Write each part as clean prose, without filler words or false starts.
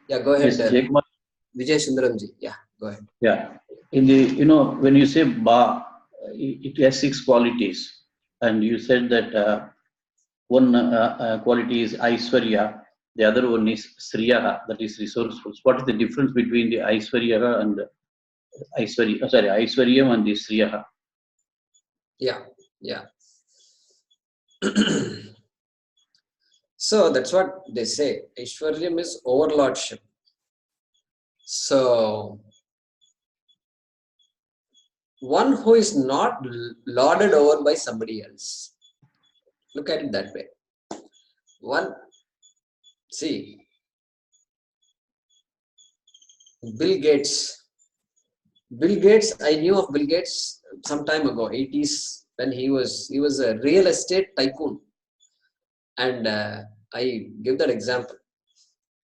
Yeah, go ahead. Yes, Jaykumar. Vijay Sundaramji. Yeah, go ahead. Yeah. In the, when you say ba, it has six qualities. And you said that one quality is Aishwarya, the other one is Sriyaha, that is resourceful. What is the difference between the Aishwarya and Aishwaryam and the Sriyaha? Yeah, yeah. So that's what they say. Aishwaryam is overlordship. So one who is not lorded over by somebody else. Look at it that way. One, see, Bill Gates. Bill Gates, I knew of Bill Gates some time ago, 80s, when he was a real estate tycoon. And I give that example.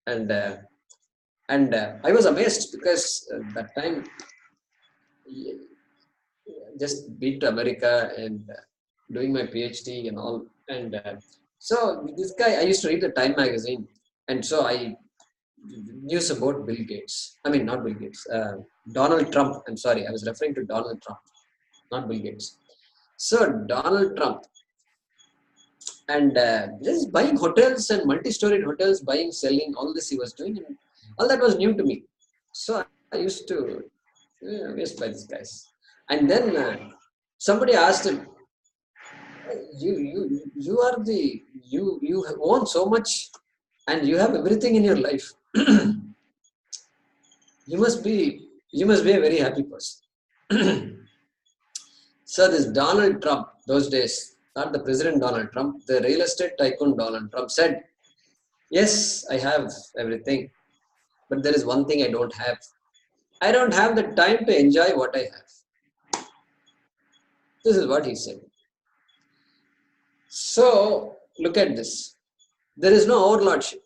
And I was amazed because that time just beat America and doing my PhD and all. And so this guy, I used to read the Time magazine, and so I news about Bill Gates. I mean, not Bill Gates. Donald Trump. I'm sorry, I was referring to Donald Trump, not Bill Gates. So Donald Trump, and just buying hotels and multi-storied hotels, buying, selling, all this he was doing, and all that was new to me. So I used to amazed by these guys. And then somebody asked him, you are the you own so much and you have everything in your life. you must be you must be a very happy person. So this Donald Trump, those days, not the President Donald Trump, the real estate tycoon Donald Trump said, yes, I have everything, but there is one thing I don't have. I don't have the time to enjoy what I have. This is what he said. So look at this. There is no overlordship.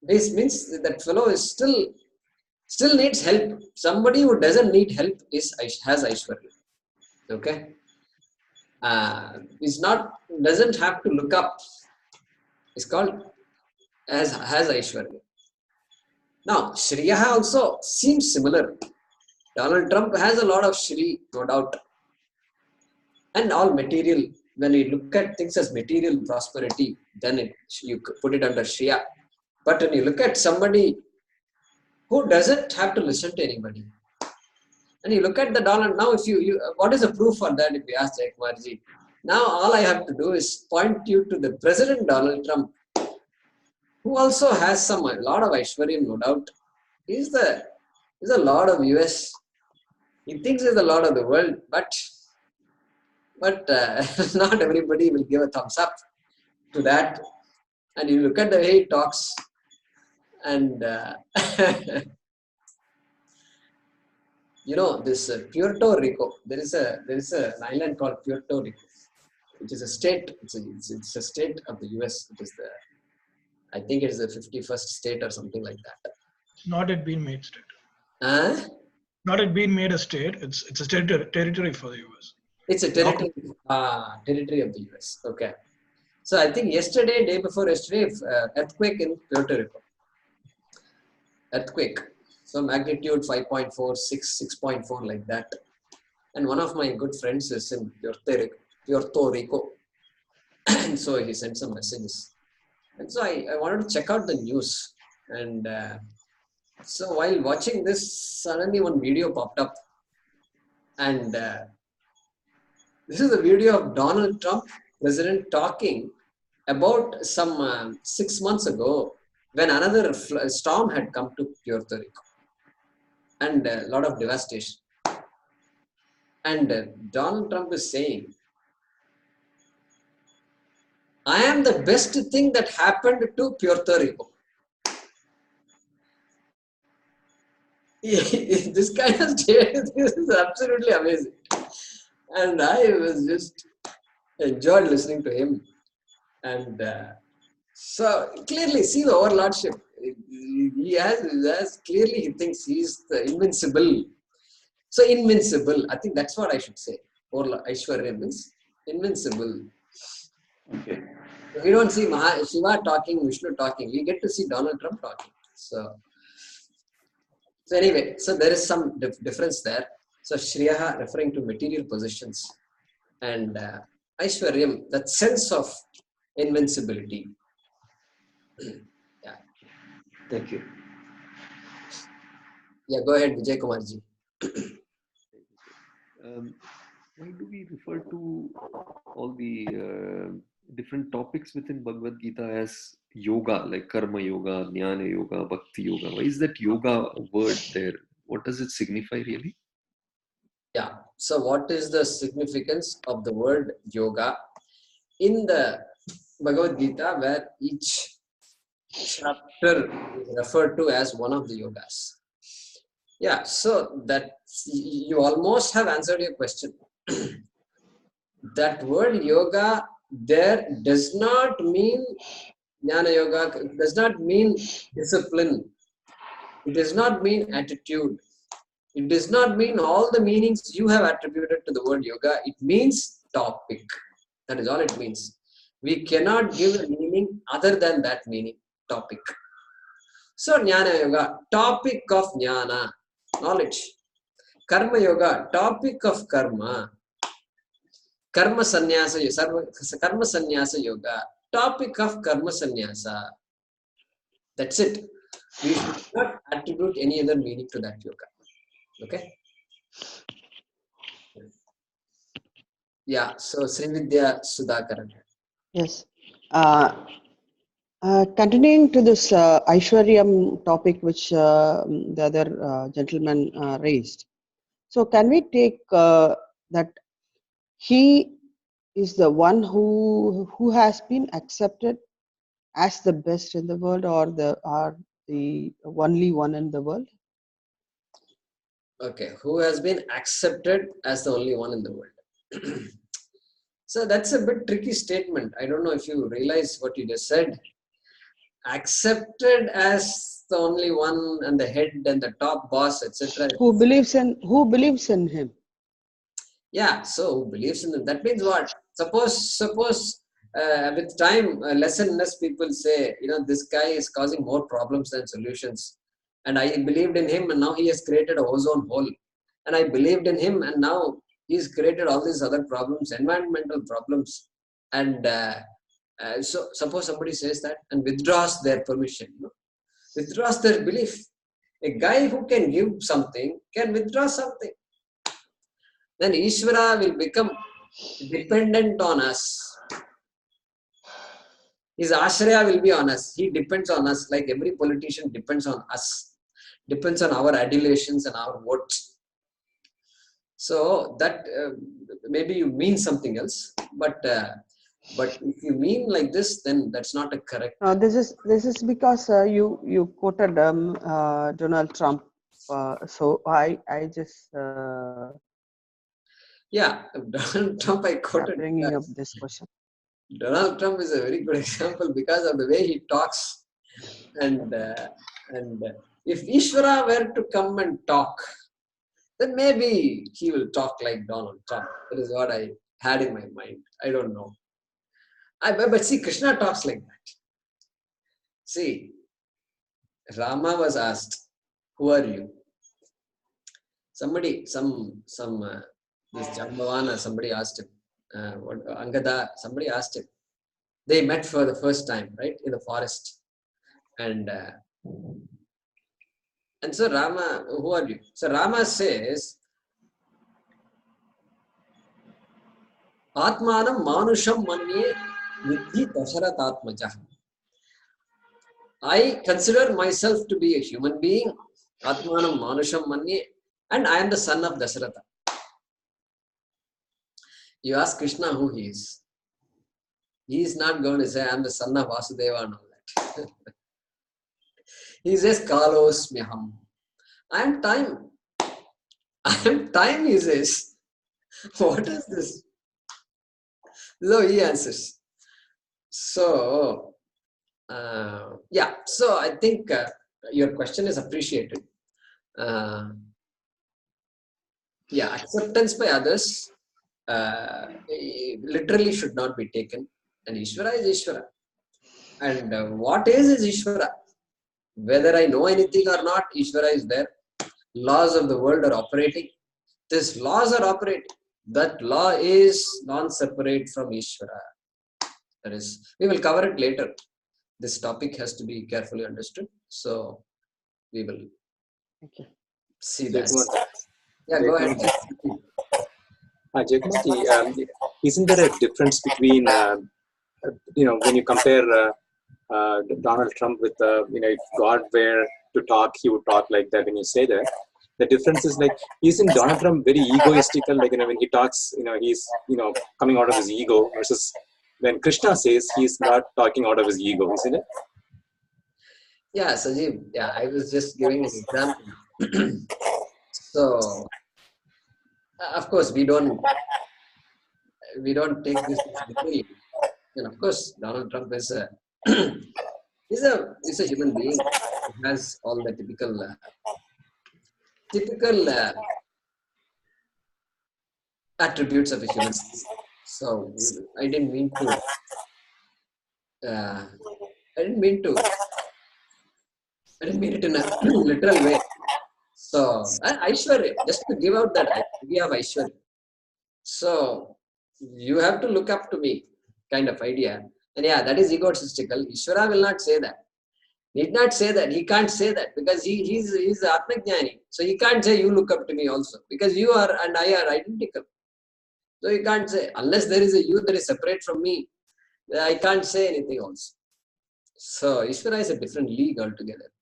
This means that fellow is still needs help. Somebody who doesn't need help has Aishwarya. Okay, is not doesn't have to look up. It's called has Aishwarya. Now Shriya also seems similar. Donald Trump has a lot of Shri, no doubt, and all material. When you look at things as material prosperity, then you put it under Shriya. But when you look at somebody who doesn't have to listen to anybody, and you look at the Donald, now if you what is the proof for that? If you ask Jaykumarji, now all I have to do is point you to the President Donald Trump, who also has a lot of Aishwarya, no doubt. He's the Lord of US. He thinks he's the Lord of the world, but not everybody will give a thumbs up to that. And you look at the way he talks, and this Puerto Rico. There is an island called Puerto Rico, which is a state. It's a state of the U.S. It is I think it is the 51st state or something like that. Not it being made state. Huh? Not it being made a state. It's a territory for the US. It's a territory. Territory of the US. Okay. So I think day before yesterday, earthquake in Puerto Rico. Earthquake. So magnitude 5.4, 6.4, like that. And one of my good friends is in Puerto Rico. And so he sent some messages. And so I wanted to check out the news. And so while watching this, suddenly one video popped up. And this is a video of Donald Trump, president, talking about some 6 months ago when another storm had come to Puerto Rico. And a lot of devastation. And Donald Trump is saying, I am the best thing that happened to Puerto Rico. This kind of statement, this is absolutely amazing. And I was just enjoyed listening to him. And so clearly see the overlordship. He has clearly, he thinks he's the invincible. So invincible, I think that's what I should say. Aishwarya means invincible. Okay. We don't see Shiva talking, Vishnu talking. We get to see Donald Trump talking. So anyway, so there is some difference there. So Shriyaha referring to material possessions, and Aishwaryam, that sense of invincibility. Yeah. Thank you. Yeah, go ahead, Vijay Kumarji. Why do we refer to all the different topics within Bhagavad Gita as yoga, like karma yoga, jnana yoga, bhakti yoga? Why is that yoga word there? What does it signify really? Yeah. So what is the significance of the word yoga in the Bhagavad Gita, where each chapter is referred to as one of the yogas? Yeah, so that you almost have answered your question. That word yoga there does not mean jnana yoga, it does not mean discipline, it does not mean attitude, it does not mean all the meanings you have attributed to the word yoga. It means topic. That is all it means. We cannot give a meaning other than that meaning, topic. So jnana yoga, topic of jnana, knowledge. Karma yoga, topic of karma. Karma sannyasa yoga, topic of karma sannyasa. That's it. We should not attribute any other meaning to that yoga. Okay? Yeah, so Srividya Sudhakaran. Yes. Continuing to this Aishwaryam topic which the other gentleman raised. So can we take that he is the one who has been accepted as the best in the world, or the only one in the world? Okay, who has been accepted as the only one in the world? So that's a bit tricky statement. I don't know if you realize what you just said. Accepted as the only one and the head and the top boss, etc. Who believes in him? Yeah, so who believes in him? That means what? Suppose with time, less and less people say, this guy is causing more problems than solutions. And I believed in him, and now he has created a ozone hole. And I believed in him, and now he's created all these other problems, environmental problems. And so suppose somebody says that and withdraws their permission, withdraws their belief. A guy who can give something can withdraw something. Then Ishvara will become dependent on us. His ashraya will be on us. He depends on us, like every politician depends on us, depends on our adulations and our votes. So that maybe you mean something else, but if you mean like this, then that's not a correct. This is because you quoted Donald Trump, so I just yeah, Donald Trump I quoted. bringing up this question. Donald Trump is a very good example because of the way he talks, and if Ishvara were to come and talk, then maybe he will talk like Donald Trump. That is what I had in my mind. I don't know. But see, Krishna talks like that. See, Rama was asked, "Who are you?" Somebody, this Jambavana, somebody asked him. Angada, somebody asked him. They met for the first time, right, in the forest, and so Rama, who are you? So Rama says, Atmanam manusham manye vidhi Dasharatatmaja. I consider myself to be a human being, Atmanam manusham manye, and I am the son of Dasharatha. You ask Krishna who he is. He is not going to say, I am the son of Vasudeva and all that. He says, Kalosmyaham. I am time. I am time, he says. What is this? So he answers. So, yeah, so I think your question is appreciated. Yeah, acceptance by others literally should not be taken. And Ishvara is Ishvara. And what is Ishvara? Whether I know anything or not, Ishvara is there. Laws of the world are operating. These laws are operating. That law is non-separate from Ishvara. That is, we will cover it later. This topic has to be carefully understood. So we will see that. Yeah, go ahead. Jagmati, isn't there a difference between, when you compare Donald Trump with, if God were to talk, he would talk like that when you say that. The difference is like, isn't Donald Trump very egoistical? Like, when he talks, he's, coming out of his ego versus when Krishna says he's not talking out of his ego, isn't it? Yeah, Sajeev, yeah, I was just giving an example. So, of course, we don't take this literally. And of course, Donald Trump is a he's a human being. He has all the typical attributes of a human being. So I didn't mean it in a literal way. So Aishwarya, just to give out that idea of Aishwarya. So you have to look up to me, kind of idea. And yeah, that is egotistical. Ishvara will not say that. He did not say that. He can't say that because he's Atmajnani. So he can't say you look up to me also because you are and I are identical. So he can't say, unless there is a you that is separate from me, I can't say anything also. So Ishvara is a different league altogether.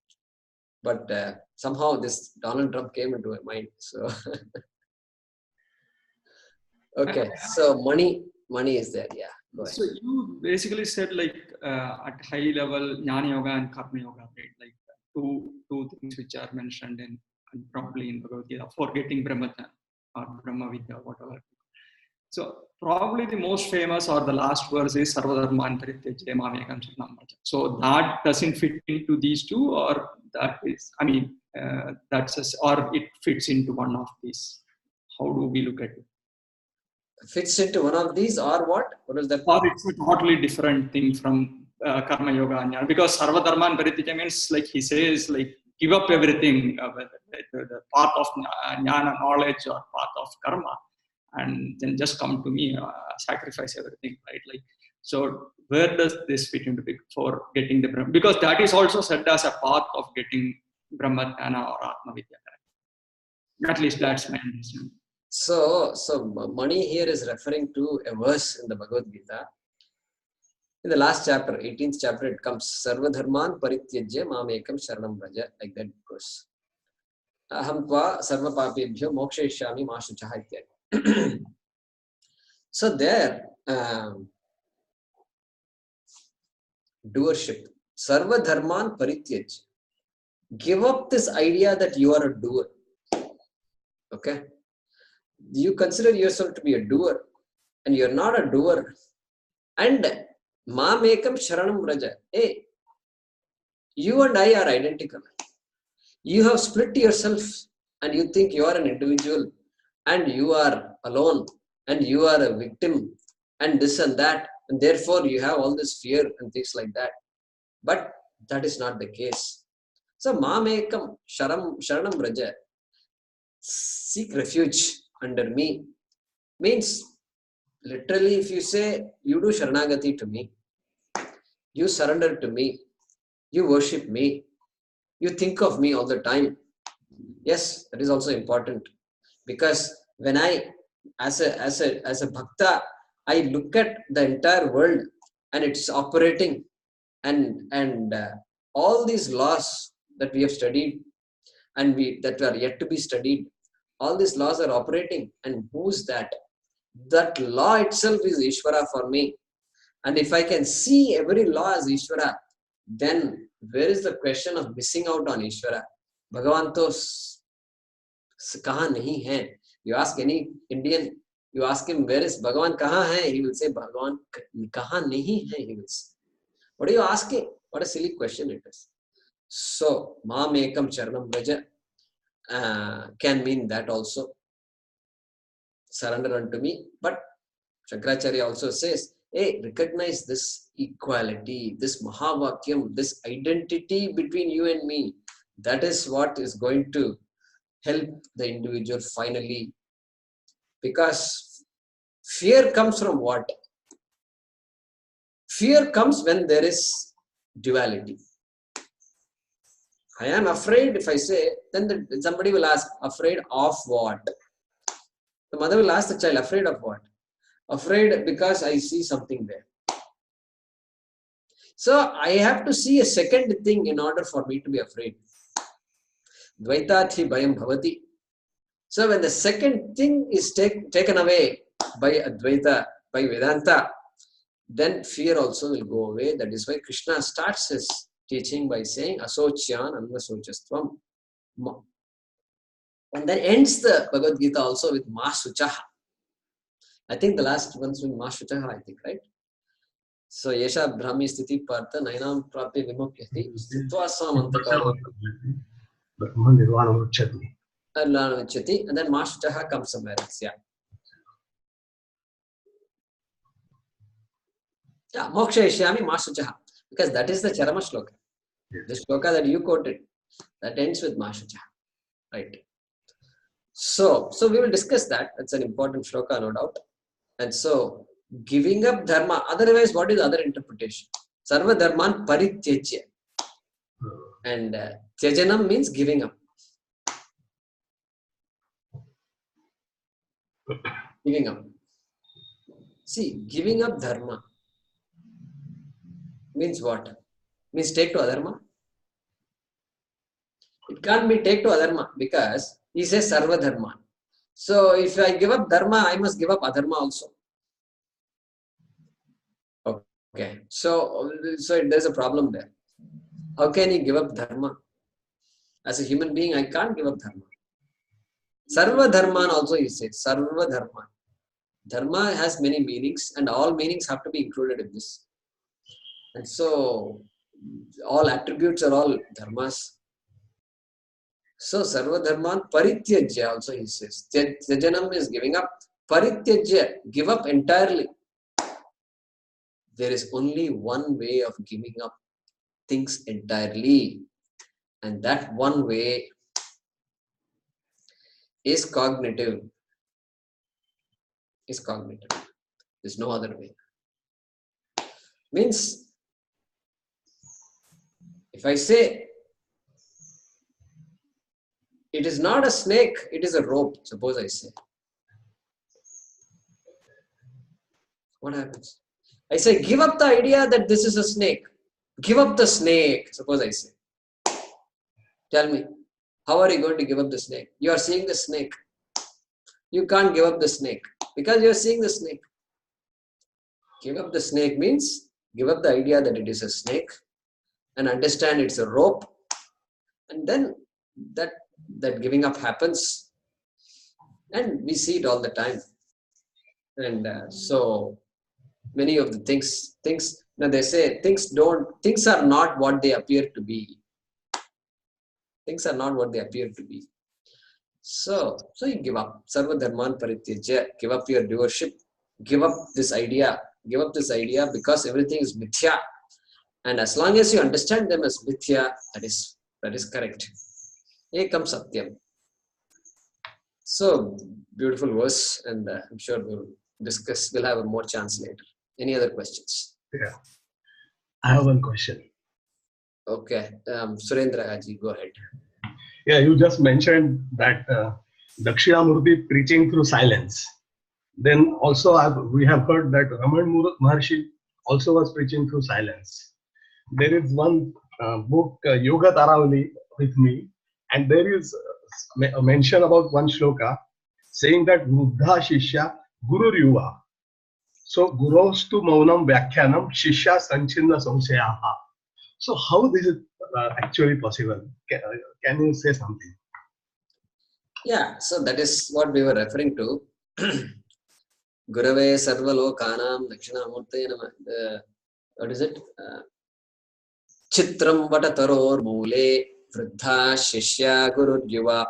But somehow this Donald Trump came into my mind. So okay, so money is there. Yeah. So you basically said like at high level Jnana Yoga and Karma Yoga, right? Like two things which are mentioned in probably in Bhagavad Gita for getting Brahmajnana or Brahma Vidya, whatever. So probably the most famous or the last verse is Sarvadharman Parityajya Mamekam Sharanam Vraja. So that doesn't fit into these two, or that is, or it fits into one of these. How do we look at it? Fits into one of these, or what? What is that? Or it's a totally different thing from Karma Yoga and Jnana. Because Sarvadharman Parityajya means like he says like give up everything, the path of Jnana knowledge or path of Karma, and then just come to me, sacrifice everything, right? Like, so where does this fit into for getting the Brahma? Because that is also said as a path of getting Brahma Jnana or Atma Vidya. At least that's my understanding. So money here is referring to a verse in the Bhagavad Gita. In the last chapter, 18th chapter, it comes Sarvadharman Parityajya Mamekam Sharanam Vraja, like that goes. Aham tva sarva papebhyo mokshayishyami ma shuchaha ityadi. So there, doership. Sarvadharman Parityajya. Give up this idea that you are a doer. Okay? You consider yourself to be a doer, and you're not a doer. And Mamekam Sharanam Vraja. Hey, you and I are identical. You have split yourself and you think you are an individual and you are alone and you are a victim and this and that, and therefore you have all this fear and things like that. But that is not the case. So Mamekam Sharanam Vraja, seek refuge under me, means literally if you say you do Sharanagati to me, you surrender to me, you worship me, you think of me all the time. Yes, that is also important, because when I, as a bhakta, I look at the entire world and it's operating, and all these laws that we have studied and that are yet to be studied, all these laws are operating, and who's that? That law itself is Ishvara for me. And if I can see every law as Ishvara, then where is the question of missing out on Ishvara? Bhagavan to kahan nahi hai. You ask any Indian, you ask him, where is Bhagavan, kahan hai? He will say, Bhagavan kahan nahi hai, he will say. What are you asking? What a silly question it is. So, Mamekam Charanam Vraja can mean that also. Surrender unto me. But Shankaracharya also says, hey, recognize this equality, this Mahavakyam, this identity between you and me. That is what is going to help the individual finally. Because fear comes from what? Fear comes when there is duality. I am afraid, if I say, then somebody will ask, afraid of what? The mother will ask the child, afraid of what? Afraid because I see something there. So I have to see a second thing in order for me to be afraid. Dvaitathi bhayam bhavati. So when the second thing is taken away by Advaita, by Vedanta, then fear also will go away. That is why Krishna starts his teaching by saying Asocyan Anvasochastvam. And then ends the Bhagavad Gita also with Ma Suchaha. I think the last one's with Ma Suchaha, I think, right? So Yesha Brahmi Sthiti Partha Nainam Prapi Vimukhyati Sthitva Samantakaro and then Ma Suchaha comes somewhere else. Yeah, Moksha Ishyami Ma Suchaha. Because that is the Charama Shloka. The shloka that you quoted, that ends with Ma Suchaha. Right. So we will discuss that. That's an important shloka, no doubt. And so, giving up dharma, otherwise, what is the other interpretation? Sarva dharman parityajya. And tyajanam means giving up. Giving up. See, giving up dharma means what? Means take to adharma? It can't be take to adharma because he says sarva dharma. So if I give up dharma, I must give up adharma also. Okay. So there's a problem there. How can he give up dharma? As a human being, I can't give up dharma. Sarva dharman also he says. Sarva dharma. Dharma has many meanings and all meanings have to be included in this. And so all attributes are all dharmas. So sarva dharman parityajya also he says. Tyajanam is giving up. Parityajya, give up entirely. There is only one way of giving up things entirely. And that one way is cognitive. There's no other way. Means, if I say, it is not a snake, it is a rope, suppose I say. What happens? I say, give up the idea that this is a snake. Give up the snake, suppose I say. Tell me, how are you going to give up the snake? You are seeing the snake. You can't give up the snake because you are seeing the snake. Give up the snake means give up the idea that it is a snake and understand it's a rope. And then that giving up happens. And we see it all the time. And so many of the things, now they say things are not what they appear to be. Things are not what they appear to be. So you give up. Sarva dharman parityajya. Give up your doership. Give up this idea. Give up this idea because everything is mithya. And as long as you understand them as mithya, that is correct. Ekam satyam. So beautiful verse, and I'm sure we'll have a more chance later. Any other questions? Yeah. I have one question. Okay. Surendra Haji, go ahead. Yeah, you just mentioned that Dakshinamurti preaching through silence. Then also we have heard that Raman Maharshi also was preaching through silence. There is one book, Yoga Taravali, with me, and there is a mention about one shloka saying that Vruddha Shishya Guru Yuva. So Gurostu Maunam Vyakhyanam Shishya Sanchinna Samshayaha. So how this is actually possible? Can you say something? Yeah, so that is what we were referring to. Gurave Sarvalokanam Dakshinamurte Nama. What is it? Chitram Vatataror Mule Vruddha Shishya Guru Yuva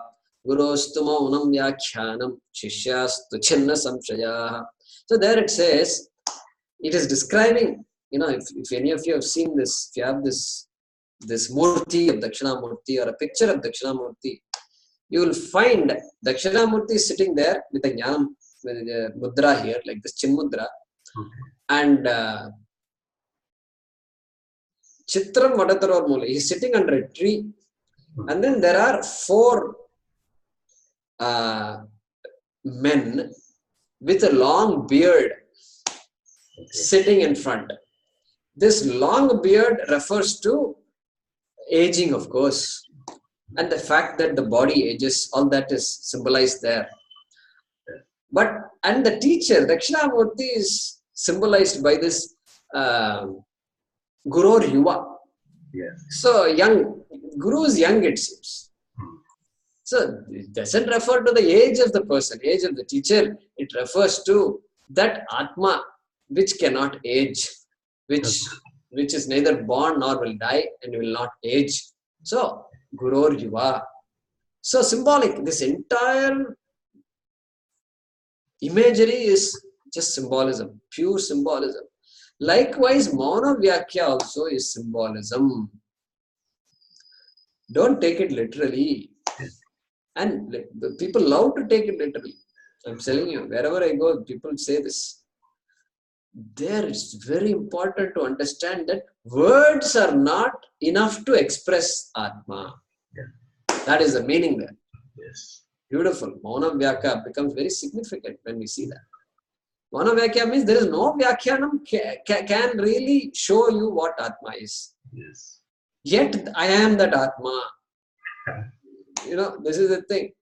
Gurostu Maunam Vyakhyanam Shishyastu Chinna Samshayaha. So there it says, it is describing, if any of you have seen this, if you have this Murti of Dakshinamurti or a picture of Dakshinamurti, you will find Dakshinamurti sitting there with a Jnanam, with a mudra here, like this Chin mudra, and Chitram Vadataror Mule. He is sitting under a tree, and then there are 4 men with a long beard sitting in front. This long beard refers to aging, of course, and the fact that the body ages, all that is symbolized there. And the teacher, Dakshinamurti, is symbolized by this Guru or Yuva. Yes. So Guru is young, it seems. So it doesn't refer to the age of the person, age of the teacher. It refers to that Atma which cannot age, which is neither born nor will die and will not age. So Guru or Yuva. So symbolic. This entire imagery is just symbolism, pure symbolism. Likewise, Mauna Vyakya also is symbolism. Don't take it literally. And the people love to take it literally. I'm telling you, wherever I go, people say this. There it's very important to understand that words are not enough to express Atma. Yeah. That is the meaning there. Yes. Beautiful. Mauna Vyakya becomes very significant when we see that. Mauna Vyakya means there is no Vyakyanam can really show you what Atma is. Yes. Yet I am that Atma. This is the thing.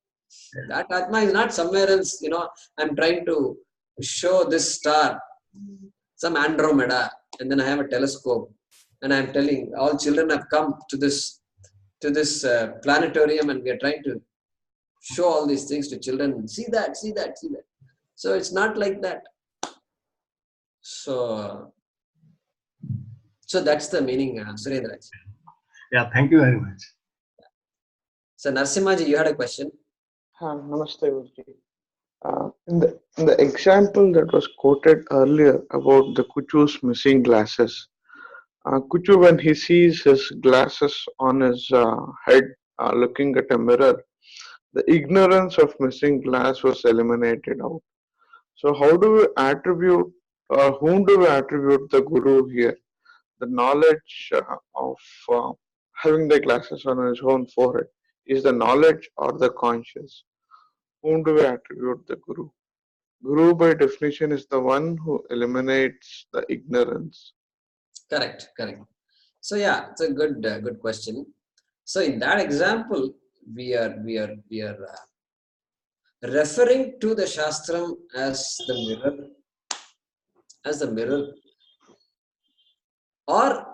That Atma is not somewhere else. I'm trying to show this star, some Andromeda, and then I have a telescope, and I'm telling all children have come to this planetarium, and we are trying to show all these things to children. See that, see that, see that. So it's not like that. So that's the meaning, Surendra. Yeah, thank you very much. So Narsimhaji, you had a question? Namaste, Guruji. In the example that was quoted earlier about the Kuchu's missing glasses, Kuchu, when he sees his glasses on his head looking at a mirror, the ignorance of missing glass was eliminated out. So how do we attribute, whom do we attribute the Guru here? The knowledge of having the glasses on his own forehead is the knowledge or the conscious? Whom do we attribute the Guru? Guru by definition is the one who eliminates the ignorance. Correct. So yeah, it's a good question. So in that example, we are referring to the Shastram as the mirror, or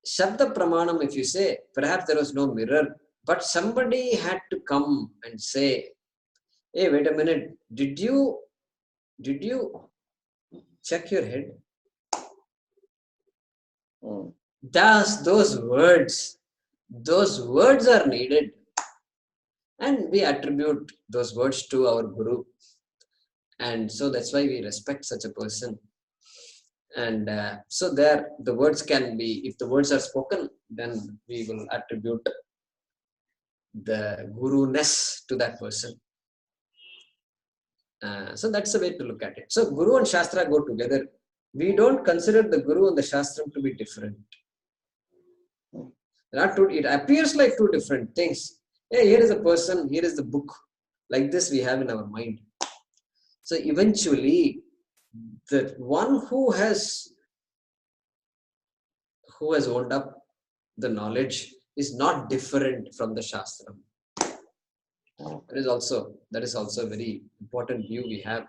Shabda Pramanam. If you say perhaps there was no mirror, but somebody had to come and say, hey, wait a minute, did you check your head? Those words are needed, and we attribute those words to our Guru, and so that's why we respect such a person. And so there the words can be, if the words are spoken, then we will attribute the Guru-ness to that person. So that's the way to look at it. So Guru and Shastra go together. We don't consider the Guru and the Shastram to be different. It appears like two different things. Hey, here is a person, here is the book. Like this we have in our mind. So eventually, the one who has owned up the knowledge is not different from the Shastram. That is also a very important view we have.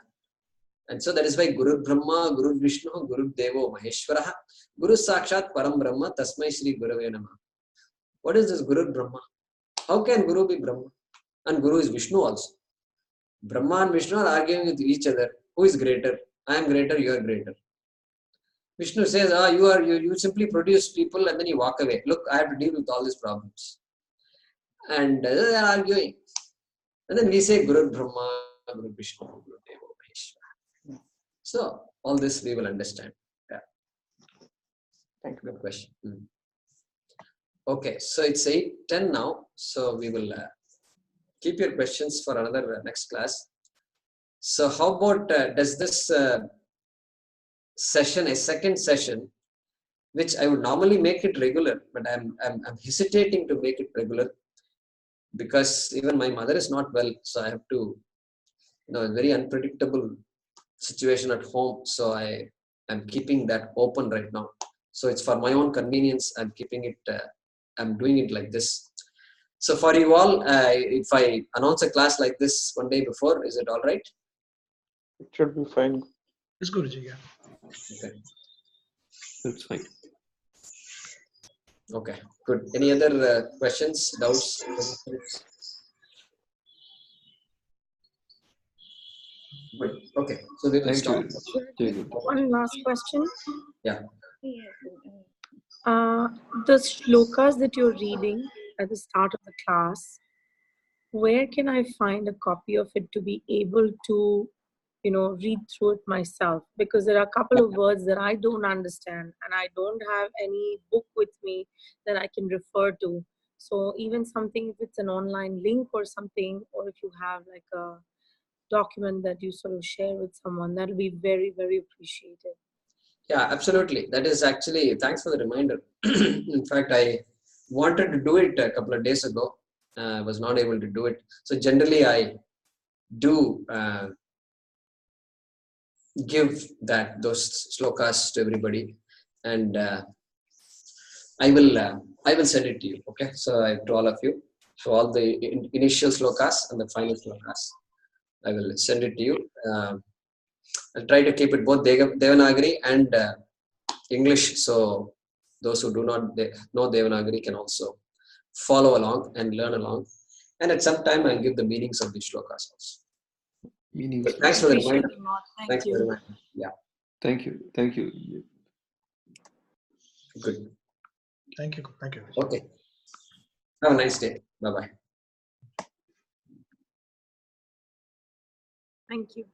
And so that is why Guru Brahma, Guru Vishnu, Guru Devo Maheshwara, Guru Sakshat Param Brahma, Tasmai Shri Gurave Namah. What is this Guru Brahma? How can Guru be Brahma? And Guru is Vishnu also. Brahma and Vishnu are arguing with each other. Who is greater? I am greater, you are greater. Vishnu says, you simply produce people and then you walk away. Look, I have to deal with all these problems. And they are arguing. And then we say Guru Brahma, Guru Vishnu, Guru Devo Maheshwara. So all this we will understand. Yeah. Thank you. Good question. Okay, so it's 8:10 now. So we will keep your questions for another next class. So how about does this session, a second session, which I would normally make it regular, but I'm hesitating to make it regular because even my mother is not well, so I have to, a very unpredictable situation at home. So I'm keeping that open right now. So it's for my own convenience. I'm keeping it. I'm doing it like this. So for you all, if I announce a class like this one day before, is it all right? It should be fine. It's Guruji, yeah. Okay. That's fine. Okay, good. Any other questions, doubts? Good. Okay, so we will Thank start. you. Jai Guru. One last question. Yeah. The shlokas that you're reading at the start of the class, where can I find a copy of it to be able to, read through it myself? Because there are a couple of words that I don't understand and I don't have any book with me that I can refer to. So even something, if it's an online link or something, or if you have like a document that you sort of share with someone, that'll be very, very appreciated. Yeah, absolutely. That is actually, thanks for the reminder. In fact, I wanted to do it a couple of days ago. I was not able to do it. So generally, I do give those slokas to everybody, and I will send it to you. Okay, so to all of you, so all the initial slokas and the final slokas, I will send it to you. I'll try to keep it both Devanagari and English, so those who do not know Devanagari can also follow along and learn along. And at some time, I'll give the meanings of the shlokas also. Meanings. But thanks for the Appreciate reminder. it a lot. Thanks Thank for the you. reminder. Yeah, Thank you. Thank you. good. Thank you. Thank you. Okay. Have a nice day. Bye-bye. Thank you.